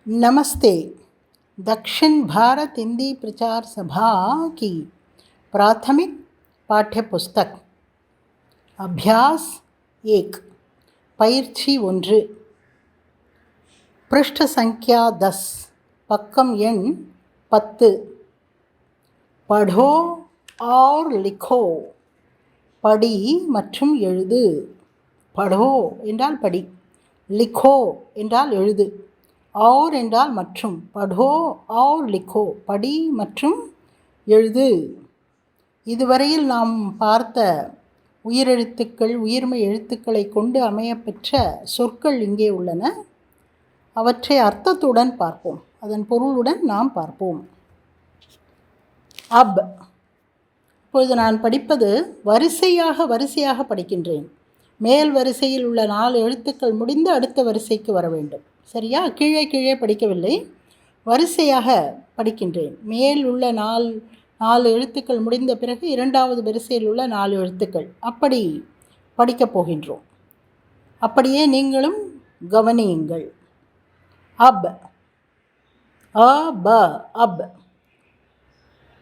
नमस्ते। दक्षिण भारत हिंदी प्रचार सभा की प्राथमिक पाठ्य पुस्तक अभ्यास 1 பயிற்சி 1 पृष्ठ संख्या 10 பக்கம் எண் 10 पढ़ो और लिखो படி மற்றும் எழுது पढ़ो என்றால் படி लिखो என்றால் எழுது और என்றால் மற்றும் पढ़ो और लिखो படி மற்றும் எழுது. இதுவரையில் நாம் பார்த்த உயிரெழுத்துக்கள் உயிர்மை எழுத்துக்களை கொண்டு அமையப்பெற்ற சொற்கள் இங்கே உள்ளன. அவற்றை அர்த்தத்துடன் பார்ப்போம், அதன் பொருளுடன் நாம் பார்ப்போம். அப், இப்பொழுது நான் படிப்பது வரிசையாக படிக்கின்றேன். மேல் வரிசையில் உள்ள 4 எழுத்துக்கள் முடிந்து அடுத்த வரிசைக்கு வர வேண்டும். சரியா? கீழே படிக்கவில்லை, வரிசையாக படிக்கின்றேன். மேல் உள்ள 4 எழுத்துக்கள் முடிந்த பிறகு இரண்டாவது வரிசையில் உள்ள 4 எழுத்துக்கள், அப்படி படிக்கப் போகின்றோம். அப்படியே நீங்களும் கவனியுங்கள். அப், அ ப அப்,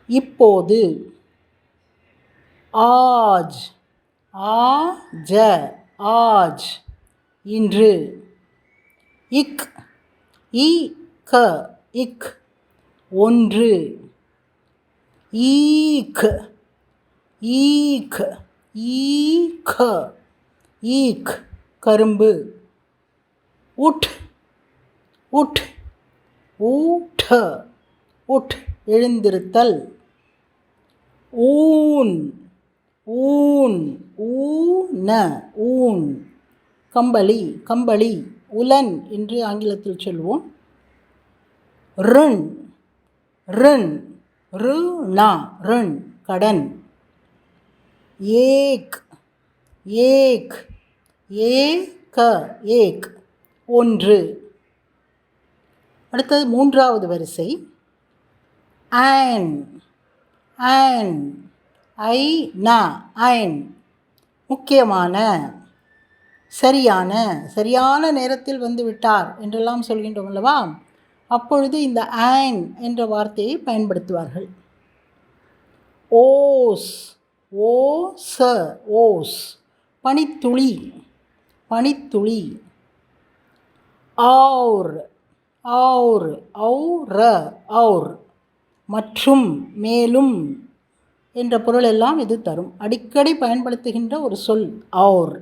இப்போது. ஆஜ், ஆ ஜ ஆஜ், இன்று. இக், இ க இக், ஒன்று. ஈக், ஈக், ஈக ஈக், கரும்பு. உட், உட், ஊட்ட உட், எழுந்திருத்தல். ஊன், ஊன், ஊன ஊன், கம்பளி கம்பளி. உலன் என்று ஆங்கிலத்தில் சொல்வோம். ருண், ருண், ருணா ருண், கடன். ஏக், ஏக், ஏக ஏக், ஒன்று. அடுத்தது மூன்றாவது வரிசை. ஆன், ஆன், ஐ நா ஐன், முக்கியமான, சரியான நேரத்தில் வந்து விட்டார் என்றெல்லாம் சொல்கின்றோம் அல்லவா? அப்பொழுது இந்த ஆன் என்ற வார்த்தையை பயன்படுத்துவார்கள். ஓஸ், ஓச ஓஸ், பனித்துளி பனித்துளி. ஆர், ஆர், ஔர ஔர், மற்றும், மேலும் என்ற பொருள் எல்லாம் இது தரும். அடிக்கடி பயன்படுத்துகின்ற ஒரு சொல் ஔர்.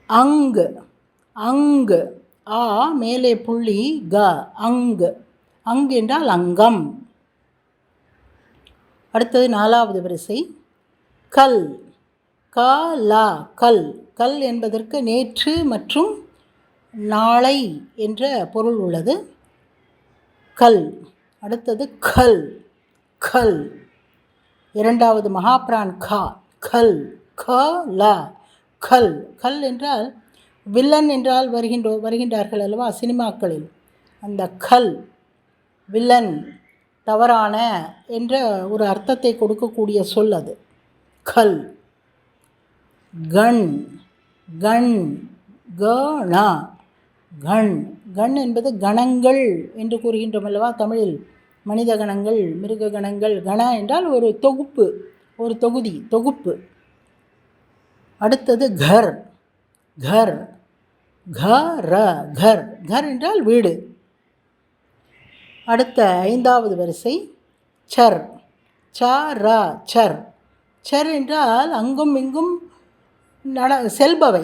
அங்கு, அங்கு, ஆ மேலே புள்ளி க, அங்கு. அங்கு என்றால் அங்கம். அடுத்தது 4வது வரிசை. கல், க ல கல், கல் என்பதற்கு நேற்று மற்றும் நாளை என்ற பொருள் உள்ளது. கல். அடுத்தது கல், கல். இரண்டாவது மகாபிரான் கா, கல், க ல கல். கல் என்றால் வில்லன் என்றால் வருகின்றார்கள் அல்லவா சினிமாக்களில். அந்த கல், வில்லன், தவறான என்ற ஒரு அர்த்தத்தை கொடுக்கக்கூடிய சொல் அது, கல். கண், கண், கணா கண். கண் என்பது கணங்கள் என்று கூறுகின்றோம் அல்லவா தமிழில். மனித கணங்கள், மிருக கணங்கள். கண என்றால் ஒரு தொகுப்பு, ஒரு தொகுதி, தொகுப்பு. அடுத்தது கர், கர், கர கர், கர் என்றால் வீடு. அடுத்த 5வது வரிசை. சர், சர சர். சர் என்றால் அங்கும் இங்கும் செல்பவை,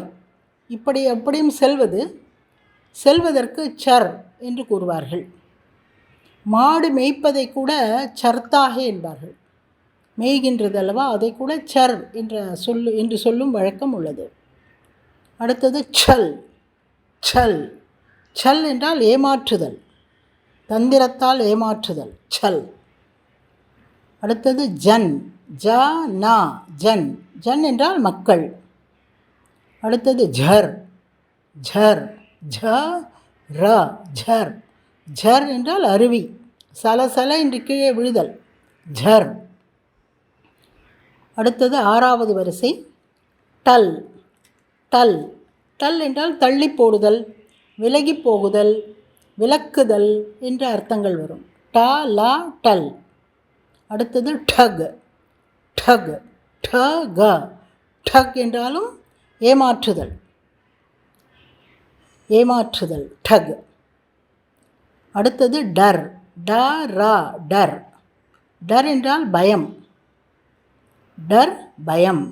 இப்படி அப்படியும் செல்வது, செல்வதற்கு சர் என்று கூறுவார்கள். மாடு மேய்ப்பதை கூட சர்த்தாக என்பார்கள். மேய்கின்றது அல்லவா, அதை கூட சர் என்று சொல்லும் வழக்கம் உள்ளது. அடுத்தது சல், சல். சல் என்றால் ஏமாற்றுதல், தந்திரத்தால் ஏமாற்றுதல், சல். அடுத்தது ஜன், ஜ நா ஜன், ஜன் என்றால் மக்கள். அடுத்தது ஜர், ஜர், ஜ ர ஜர். ஜர் என்றால் அருவி, சலசல என்று கீழே விழுதல், ஜர். அடுத்தது 6வது வரிசை. Dull, dull. டல் என்றால் தள்ளி போடுதல், விலகி போகுதல், விளக்குதல் என்ற அர்த்தங்கள் வரும். ட லா டல். அடுத்தது டக். டக் டக. டக் என்றாலும் ஏமாற்றுதல். ஏமாற்றுதல் டக். அடுத்தது டர். ட ரா டர். டர் என்றால் பயம். டர் பயம்.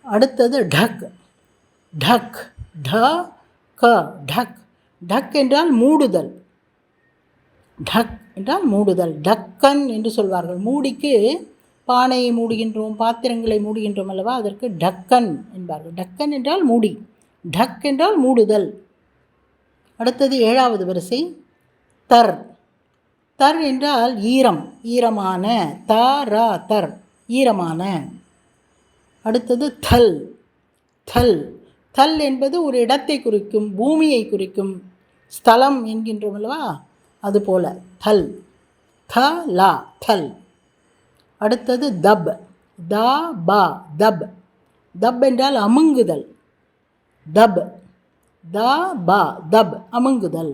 அடுத்தது டக். டக் ட க டக். டக் என்றால் மூடுதல். டக் என்றால் மூடுதல். டக்கன் என்று சொல்வார்கள். மூடிக்கு பானையை மூடுகின்றோம், பாத்திரங்களை மூடுகின்றோம் அல்லவா, அதற்கு டக்கன் என்பார்கள். டக்கன் என்றால் மூடி. டக் என்றால் மூடுதல். அடுத்தது 7வது வரிசை தர். தர் என்றால் ஈரம், ஈரமான. த ரா தர், ஈரமான. அடுத்தது தல். தல். தல் என்பது ஒரு இடத்தை குறிக்கும், பூமியை குறிக்கும். ஸ்தலம் என்கின்றோம் அல்லவா, அதுபோல தல். த லா தல். அடுத்தது தப். த பா தப். தப் என்றால் அமுங்குதல். தப். த பா தப் அமுங்குதல்.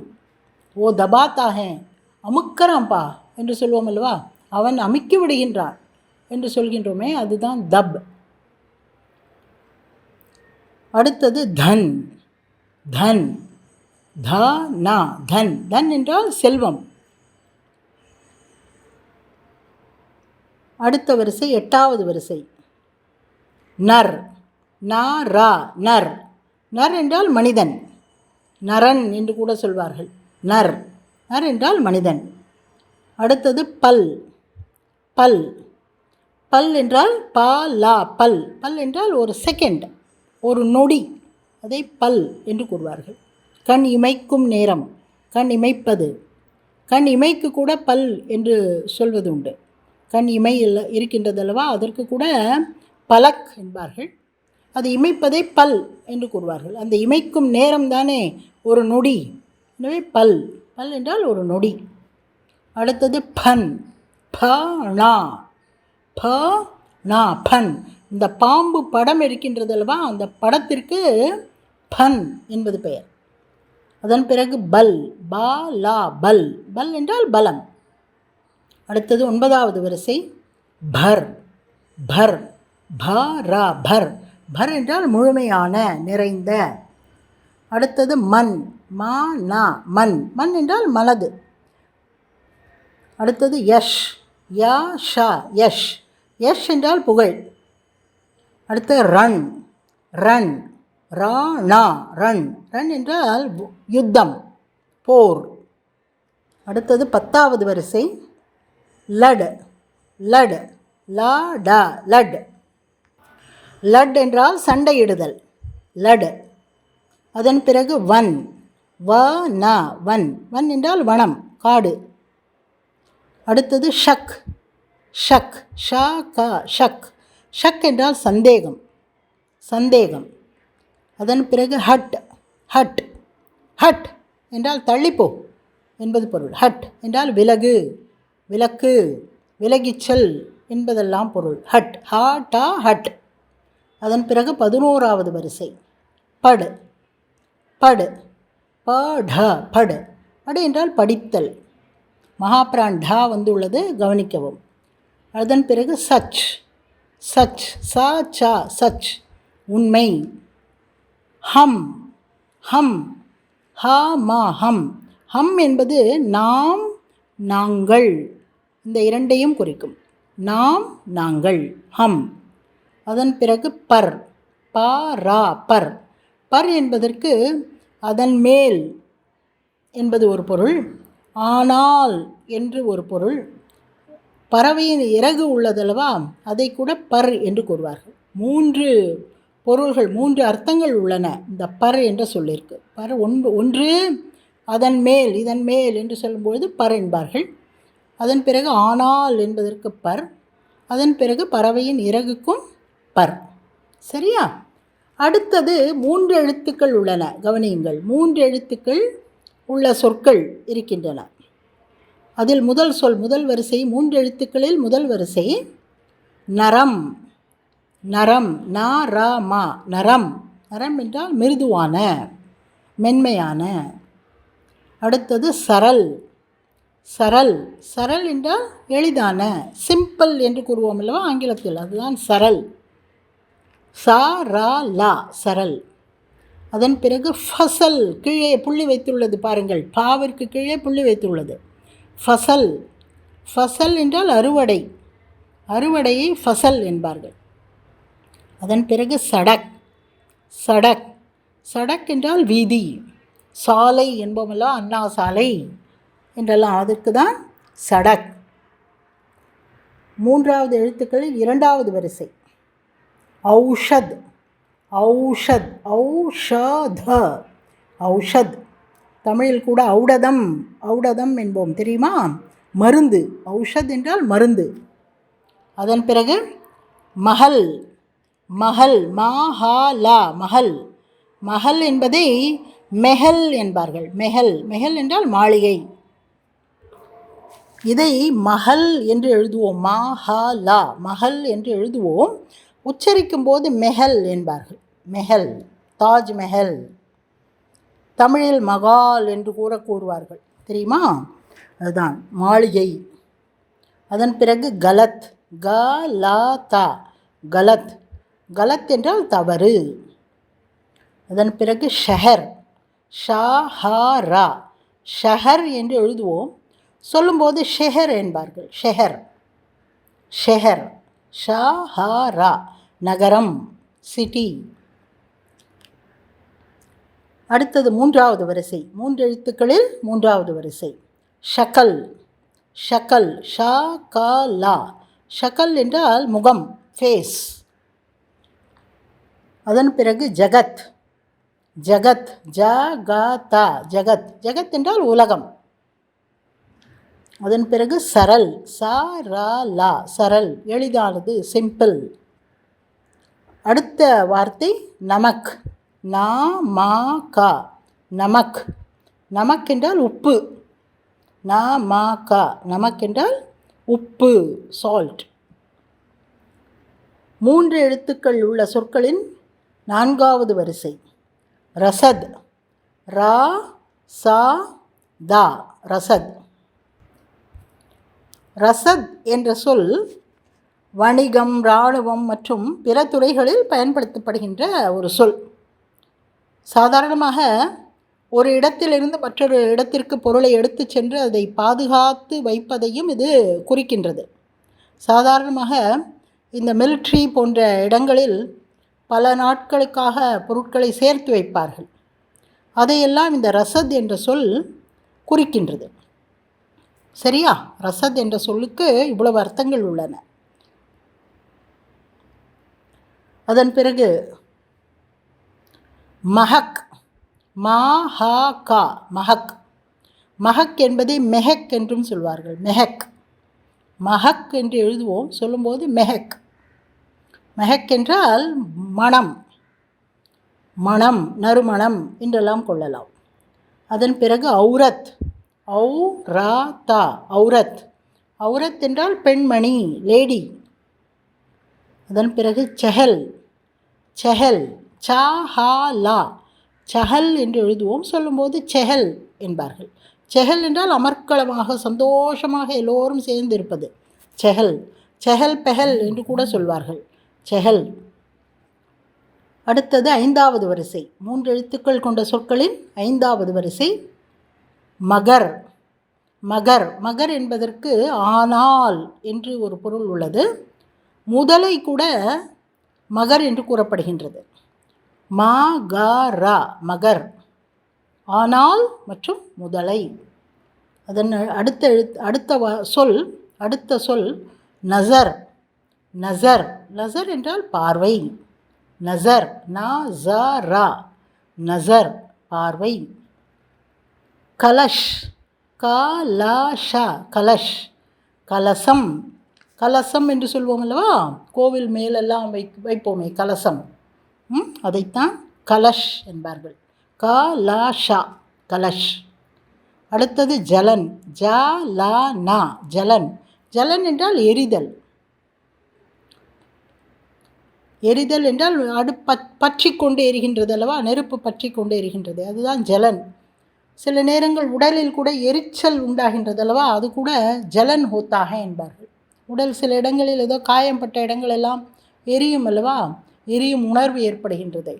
ஓ தபாத்தா ஹே, அமுக்கறான்பா என்று சொல்வோம் அல்லவா, அவன் அமுக்கி விடுகின்றான் என்று சொல்கின்றோமே, அதுதான் தப். அடுத்தது தன். தன். த நா தன். தன் என்றால் செல்வம். அடுத்த வரிசை 8வது வரிசை நர். நா ரா நர். நர் என்றால் மனிதன். நரன் என்று கூட சொல்வார்கள். நர். நர் என்றால் மனிதன். அடுத்தது பல். பல். பல் என்றால் ப லா பல். பல் என்றால் ஒரு செகண்ட், ஒரு நொடி, அதை பல் என்று கூறுவார்கள். கண் இமைக்கும் நேரம், கண் இமைப்பது. கண் இமைக்கு கூட பல் என்று சொல்வது உண்டு. கண் இமை இருக்கின்றதல்லவா, அதற்கு கூட பலக் என்பார்கள். அது இமைப்பதை பல் என்று கூறுவார்கள். அந்த இமைக்கும் நேரம் தானே ஒரு நொடி. எனவே பல். பல் என்றால் ஒரு நொடி. அடுத்தது பன். ப நா. ப நா பன். இந்த பாம்பு படம் இருக்கின்றதல்லவா, அந்த படத்திற்கு பன் என்பது பெயர். அதன் பிறகு பல். பா லா பல். பல் என்றால் பலம். அடுத்தது 9வது வரிசை பர். பர். ப ரா பர். பர் என்றால் முழுமையான, நிறைந்த. அடுத்தது மண். மா நா மண். மண் என்றால் மனது. அடுத்தது யஷ். யா ஷா யஷ். யஷ் என்றால் புகழ். அடுத்தது ரன். ரன். ரா நா ரன். ரன் என்றால் யுத்தம், போர். அடுத்தது 10வது வரிசை லட். லட். லா டா லட். லட் என்றால் சண்டையிடுதல். லட். அதன் பிறகு வன். வ ந வன். வன் என்றால் வனம், காடு. அடுத்தது ஷக். ஷக். ஷ க ஷக். ஷக் என்றால் சந்தேகம், சந்தேகம். அதன் பிறகு ஹட். ஹட். ஹட் என்றால் தள்ளிப்போ என்பது பொருள். ஹட் என்றால் விலகு, விலக்கு, விலகிச்சல் என்பதெல்லாம் பொருள். ஹட். ஹா டா ஹட். அதன் பிறகு 11வது வரிசை படு. படு. ப ட படு. படு என்றால் படித்தல். மகாபிரான் டா வந்துள்ளது, கவனிக்கவும். அதன் பிறகு சச். சச். ச ச சச், உண்மை. ஹம். ஹம். ஹ மா ஹம். ஹம் என்பது நாம், நாங்கள், இந்த இரண்டையும் குறிக்கும். நாம், நாங்கள். ஹம். அதன் பிறகு பர். ப ரா பர். பர் என்பதற்கு அதன் மேல் என்பது ஒரு பொருள், ஆனால் என்று ஒரு பொருள். பறவையின் இறகு உள்ளதல்லவா, அதை கூட பர் என்று கூறுவார்கள். 3 பொருள்கள், 3 அர்த்தங்கள் உள்ளன இந்த பர் என்ற சொல்லிற்கு. பர் ஒன்று அதன் மேல், இதன் மேல் என்று சொல்லும்பொழுது பர் என்பார்கள். அதன் பிறகு ஆனால் என்பதற்கு பர். அதன் பிறகு பறவையின் இறகுக்கும் பர். சரியா? அடுத்தது 3 எழுத்துக்கள் உள்ளன, கவனியுங்கள். 3 எழுத்துக்கள் உள்ள சொற்கள் இருக்கின்றன. அதில் முதல் சொல், முதல் வரிசை, 3 எழுத்துக்களில் முதல் வரிசை நரம். நரம். நா ரா மா நரம். நரம் என்றால் மிருதுவான, மென்மையான. அடுத்தது சரல். சரல். சரல் என்றால் எளிதான, சிம்பிள் என்று கூறுவோம் அல்லவா ஆங்கிலத்தில், அதுதான் சரல். சா ரா லா, சரல். அதன் பிறகு ஃபசல், கீழே புள்ளி வைத்துள்ளது பாருங்கள், பாவிற்கு கீழே புள்ளி வைத்துள்ளது. ஃபசல். ஃபசல் என்றால் அறுவடை, அறுவடையை ஃபசல் என்பார்கள். அதன் பிறகு சடக். சடக். சடக் என்றால் வீதி, சாலை என்போமெல்லாம், அண்ணா சாலை என்றெல்லாம், அதற்கு தான் சடக். மூன்றாவது எழுத்துக்களில் இரண்டாவது வரிசை. ஔஷத். ஔஷத். ஔஷத. ஔஷத். தமிழில் கூட ஔடதம், ஔடதம் என்போம் தெரியுமா, மருந்து. ஔஷத் என்றால் மருந்து. அதன் பிறகு மஹல். மஹல். மாஹாலா, மஹல். மஹல் என்பதை மெஹல் என்பார்கள். மெஹல். மெஹல் என்றால் மாளிகை. இதை மஹல் என்று எழுதுவோம், மாஹாலா, மஹல் என்று எழுதுவோம். உச்சரிக்கும் போது மெஹல் என்பார்கள். மெஹல். தாஜ்மெஹல். தமிழில் மகால் என்று கூறுவார்கள் தெரியுமா, அதுதான் மாளிகை. அதன் பிறகு கலத். கலதா, கலத். கலத் என்றால் தவறு. அதன் பிறகு ஷஹர். ஷஹரா, ஷஹர் என்று எழுதுவோம், சொல்லும்போது ஷெஹர் என்பார்கள். ஷெஹர். ஷெஹர். ஷஹரா, நகரம், சிட்டி. அடுத்தது மூன்றாவது வரிசை, மூன்று எழுத்துக்களில் மூன்றாவது வரிசை. ஷக்கல். ஷக்கல். ஷகலா. ஷக்கல் என்றால் முகம், ஃபேஸ். அதன் பிறகு ஜகத். ஜகத். ஜகதா, ஜகத். ஜகத் என்றால் உலகம். அதன் பிறகு சரல். சரலா, சரல், எளிதானது, சிம்பிள். அடுத்த வார்த்தை நமக். நமகா, நமக். நமக் என்றால் உப்பு. நமகா, நமக் என்றால் உப்பு, சால்ட். மூன்று எழுத்துக்கள் உள்ள சொற்களின் நான்காவது வரிசை. ரசத். ரா சா தா, ரசத். ரசத் என்ற சொல் வணிகம், இராணுவம் மற்றும் பிற துறைகளில் பயன்படுத்தப்படுகின்ற ஒரு சொல். சாதாரணமாக ஒரு இடத்திலிருந்து மற்றொரு இடத்திற்கு பொருளை எடுத்து சென்று அதை பாதுகாத்து வைப்பதையும் இது குறிக்கின்றது. சாதாரணமாக இந்த மிலிட்ரி போன்ற இடங்களில் பல நாட்களுக்காக பொருட்களை சேர்த்து வைப்பார்கள். அதையெல்லாம் இந்த ரசத் என்ற சொல் குறிக்கின்றது. சரியா? ரசத் என்ற சொல்லுக்கு இவ்வளவு அர்த்தங்கள் உள்ளன. அதன் பிறகு மஹக். மஹகா, மஹக். மஹக் என்பதை மெஹக் என்றும் சொல்வார்கள். மெஹக். மஹக் என்று எழுதுவோம், சொல்லும்போது மெஹக். மெஹக் என்றால் மணம், மணம், நறுமணம் என்றெல்லாம் கொள்ளலாம். அதன் பிறகு ஔரத். ஔரதா, ஔரத். ஔரத் என்றால் பெண்மணி, லேடி. அதன் பிறகு செஹல். செஹல். சஹலா, சஹல் என்று எழுதுவோம், சொல்லும்போது செஹல் என்பார்கள். செஹல் என்றால் அமர்க்களமாக, சந்தோஷமாக எல்லோரும் சேர்ந்து இருப்பது செஹல். செஹல் பெஹல் என்று கூட சொல்வார்கள். செஹல். அடுத்தது ஐந்தாவது வரிசை, மூன்று எழுத்துக்கள் கொண்ட சொற்களின் ஐந்தாவது வரிசை. மகர். மகர். மகர் என்பதற்கு ஆனால் என்று ஒரு பொருள் உள்ளது. முதலை கூட மகர் என்று கூறப்படுகின்றது. மகரா, மகர். ஆனால் மற்றும் முதலை. அதன் அடுத்த சொல் நசர். நசர். நசர் என்றால் பார்வை. நசர். நசரா, நசர், பார்வை. கலஷ். கலஷா, கலஷ், கலசம். கலசம் என்று சொல்வோம் அல்லவா, கோவில் மேலெல்லாம் வைப்போமே கலசம், அதைத்தான் கலஷ் என்பார்கள். கலஷா, கலஷ். அடுத்தது ஜலன். ஜலனா, ஜலன். ஜலன் என்றால் எரிதல். எரிதல் என்றால் பற்றி கொண்டு எரிகின்றது அல்லவா, நெருப்பு பற்றி கொண்டு எரிகின்றது, அதுதான் ஜலன். சில நேரங்கள் உடலில் கூட எரிச்சல் உண்டாகின்றது அல்லவா, அது கூட ஜலன் ஹோத்தாக என்பார்கள். உடல் சில இடங்களில் ஏதோ காயம்பட்ட இடங்கள் எல்லாம் எரியும் அல்லவா, எரியும் உணர்வு ஏற்படுகின்றது,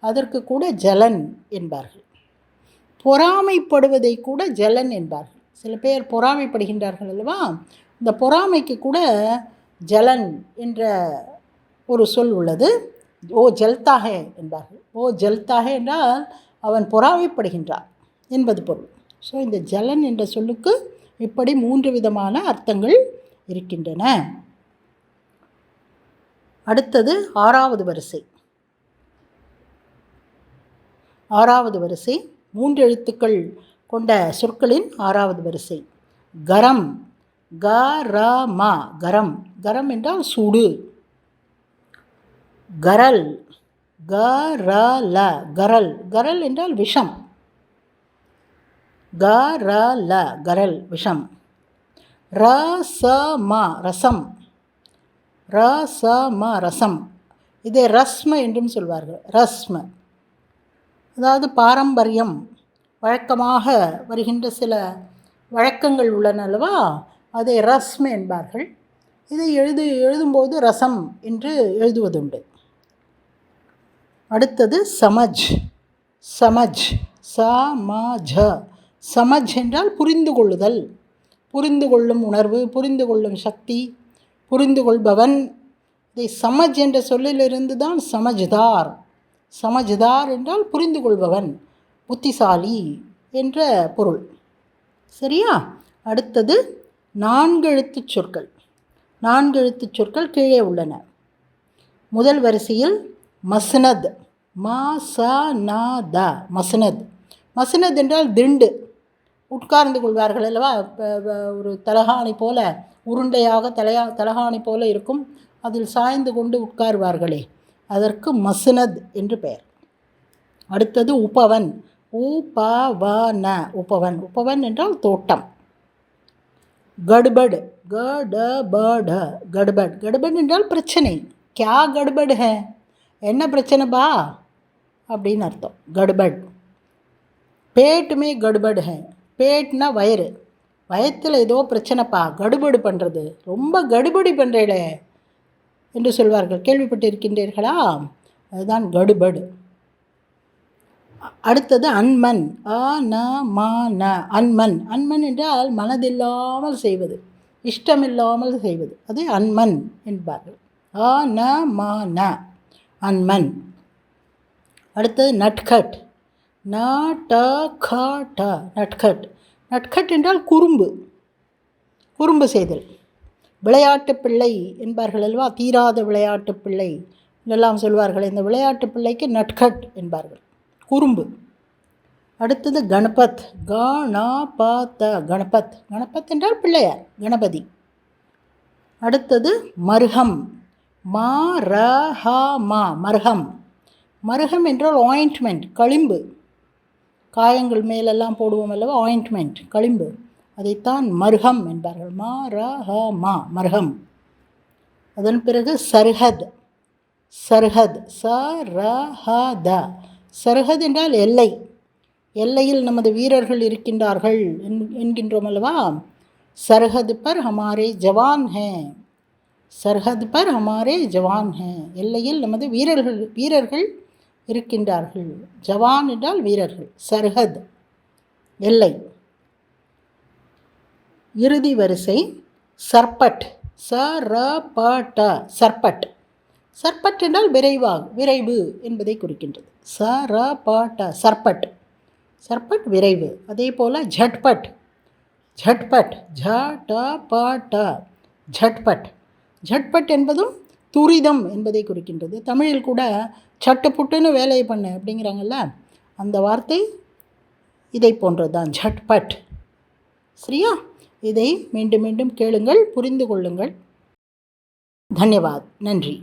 அதற்கு கூட ஜலன் என்பார்கள். பொறாமைப்படுவதை கூட ஜலன் என்பார்கள். சில பேர் பொறாமைப்படுகின்றார்கள் அல்லவா, இந்த பொறாமைக்கு கூட ஜலன் என்ற ஒரு சொல் உள்ளது. ஓ ஜல்தாக என்பார்கள். ஓ ஜல்தாக என்றால் அவன் பொறாமைப்படுகின்றான் என்பது பொருள். ஸோ இந்த ஜலன் என்ற சொல்லுக்கு இப்படி 3 விதமான அர்த்தங்கள் இருக்கின்றன. அடுத்தது 6வது வரிசை. 6வது வரிசை 3 எழுத்துக்கள் கொண்ட சொற்களின் 6வது வரிசை. கரம். கரமா கரம். கரம் என்றால் சூடு. கரல். கரல கரல். கரல் என்றால் விஷம். கரல கரல் விஷம். ரசமா ரசம். ரசமா ரசம். இதை ரஸ்ம என்றும் சொல்வார்கள். ரஸ்ம அதாவது பாரம்பரியம், வழக்கமாக வருகின்ற சில வழக்கங்கள் உள்ளன அல்லவா, அதை ரஸ்ம என்பார்கள். இதை எழுதும்போது ரசம் என்று எழுதுவதுண்டு. அடுத்தது சமஜ். சமஜ். சமஜ. சமஜ் என்றால் புரிந்து கொள்ளுதல், புரிந்து கொள்ளும் உணர்வு, புரிந்து கொள்ளும் சக்தி, புரிந்து கொள்பவன். இதை சமஜ் என்ற சொல்லிலிருந்து தான் சமஜ்தார். சமஜ்தார் என்றால் புரிந்து கொள்பவன், புத்திசாலி என்ற பொருள். சரியா? அடுத்தது 4 எழுத்துச் சொற்கள். 4 எழுத்துச் சொற்கள் கீழே உள்ளன. முதல் வரிசையில் மஸ்னத். மசனத மஸ்னத். மஸ்னத் என்றால் திண்டு, உட்கார்ந்து கொள்வார்கள் அல்லவா, ஒரு தலகாணி போல உருண்டையாக தலகாணி போல இருக்கும், அதில் சாய்ந்து கொண்டு உட்காருவார்களே, அதற்கு மஸ்னத் என்று பெயர். அடுத்தது உபவன். உபவன உபவன். உபவன் என்றால் தோட்டம். கடுபட். கடபட கடுபட். கடுபட் என்றால் பிரச்சனை. கியா கடுபட் ஹே, என்ன பிரச்சனைப்பா அப்படின்னு அர்த்தம். கடுபட். பேட்டுமே கடுபட் ஹே. பேட்னா வயிறு, வயத்தில் ஏதோ பிரச்சனைப்பா, கடுபடு பண்ணுறது, ரொம்ப கடுபடி பண்ணுறீங்களே என்று சொல்வார்கள். கேள்விப்பட்டிருக்கின்றீர்களா? அதுதான் கடுபடு. அடுத்தது அன்மன். அ-ந-ம-ந அன்மன். அன்மன் என்றால் மனதில்லாமல் செய்வது, இஷ்டமில்லாமல் செய்வது, அது அன்மன் என்பார்கள். அ-ந-ம-ந அன்மன். அடுத்தது நட்கட். ந-ட-க-ட நட்கட். நட்கட் என்றால் குறும்பு, குறும்பு செய்தல். விளையாட்டு பிள்ளை என்பார்கள் அல்லவா, தீராத விளையாட்டு பிள்ளை என்றெல்லாம் சொல்வார்கள். இந்த விளையாட்டு பிள்ளைக்கு நட்கட் என்பார்கள், குறும்பு. அடுத்தது கணபத். கணபத கணபத். கணபத் என்றால் பிள்ளையார், கணபதி. அடுத்தது மருகம். மரஹமா மருகம். மருகம் என்றால் ஆயின்ட்மெண்ட், களிம்பு. காயங்கள் மேலெல்லாம் போடுவோம் அல்லவா, ஆயின்ட்மெண்ட், களிம்பு, அதைத்தான் மருகம் என்பார்கள். மரஹமா மருகம். அதன் பிறகு சர்ஹத். சர்ஹத். சரஹத. சர்ஹத் என்றால் எல்லை. எல்லையில் நமது வீரர்கள் இருக்கின்றார்கள் என்கின்றோம் அல்லவா. சர்ஹத் பர் ஹமாரே ஜவான் ஹே. சர்ஹத் பர் ஹமாரே ஜவான் ஹே. எல்லையில் நமது வீரர்கள் இருக்கின்றார்கள். ஜவான் என்றால் வீரர்கள். சர்ஹத் எல்லை. இறுதி வரிசை சர்பட். சரபட சர்பட். சர்பட் என்றால் விரைவு என்பதை குறிக்கின்றது. சரபட சர்பட். சர்பட் விரைவு. அதே போல் ஜட்பட். ஜட்பட். ஜடபட ஜட்பட். ஜட்பட் என்பதும் துரிதம் என்பதை குறிக்கின்றது. தமிழில் கூட சட்டு புட்டுன்னு வேலையை பண்ணு அப்படிங்கிறாங்கல்ல, அந்த வார்த்தை இதை போன்றது தான், ஜட்பட். சரியா? இதை மீண்டும் மீண்டும் கேளுங்கள், புரிந்து கொள்ளுங்கள். தன்யவாத். நன்றி.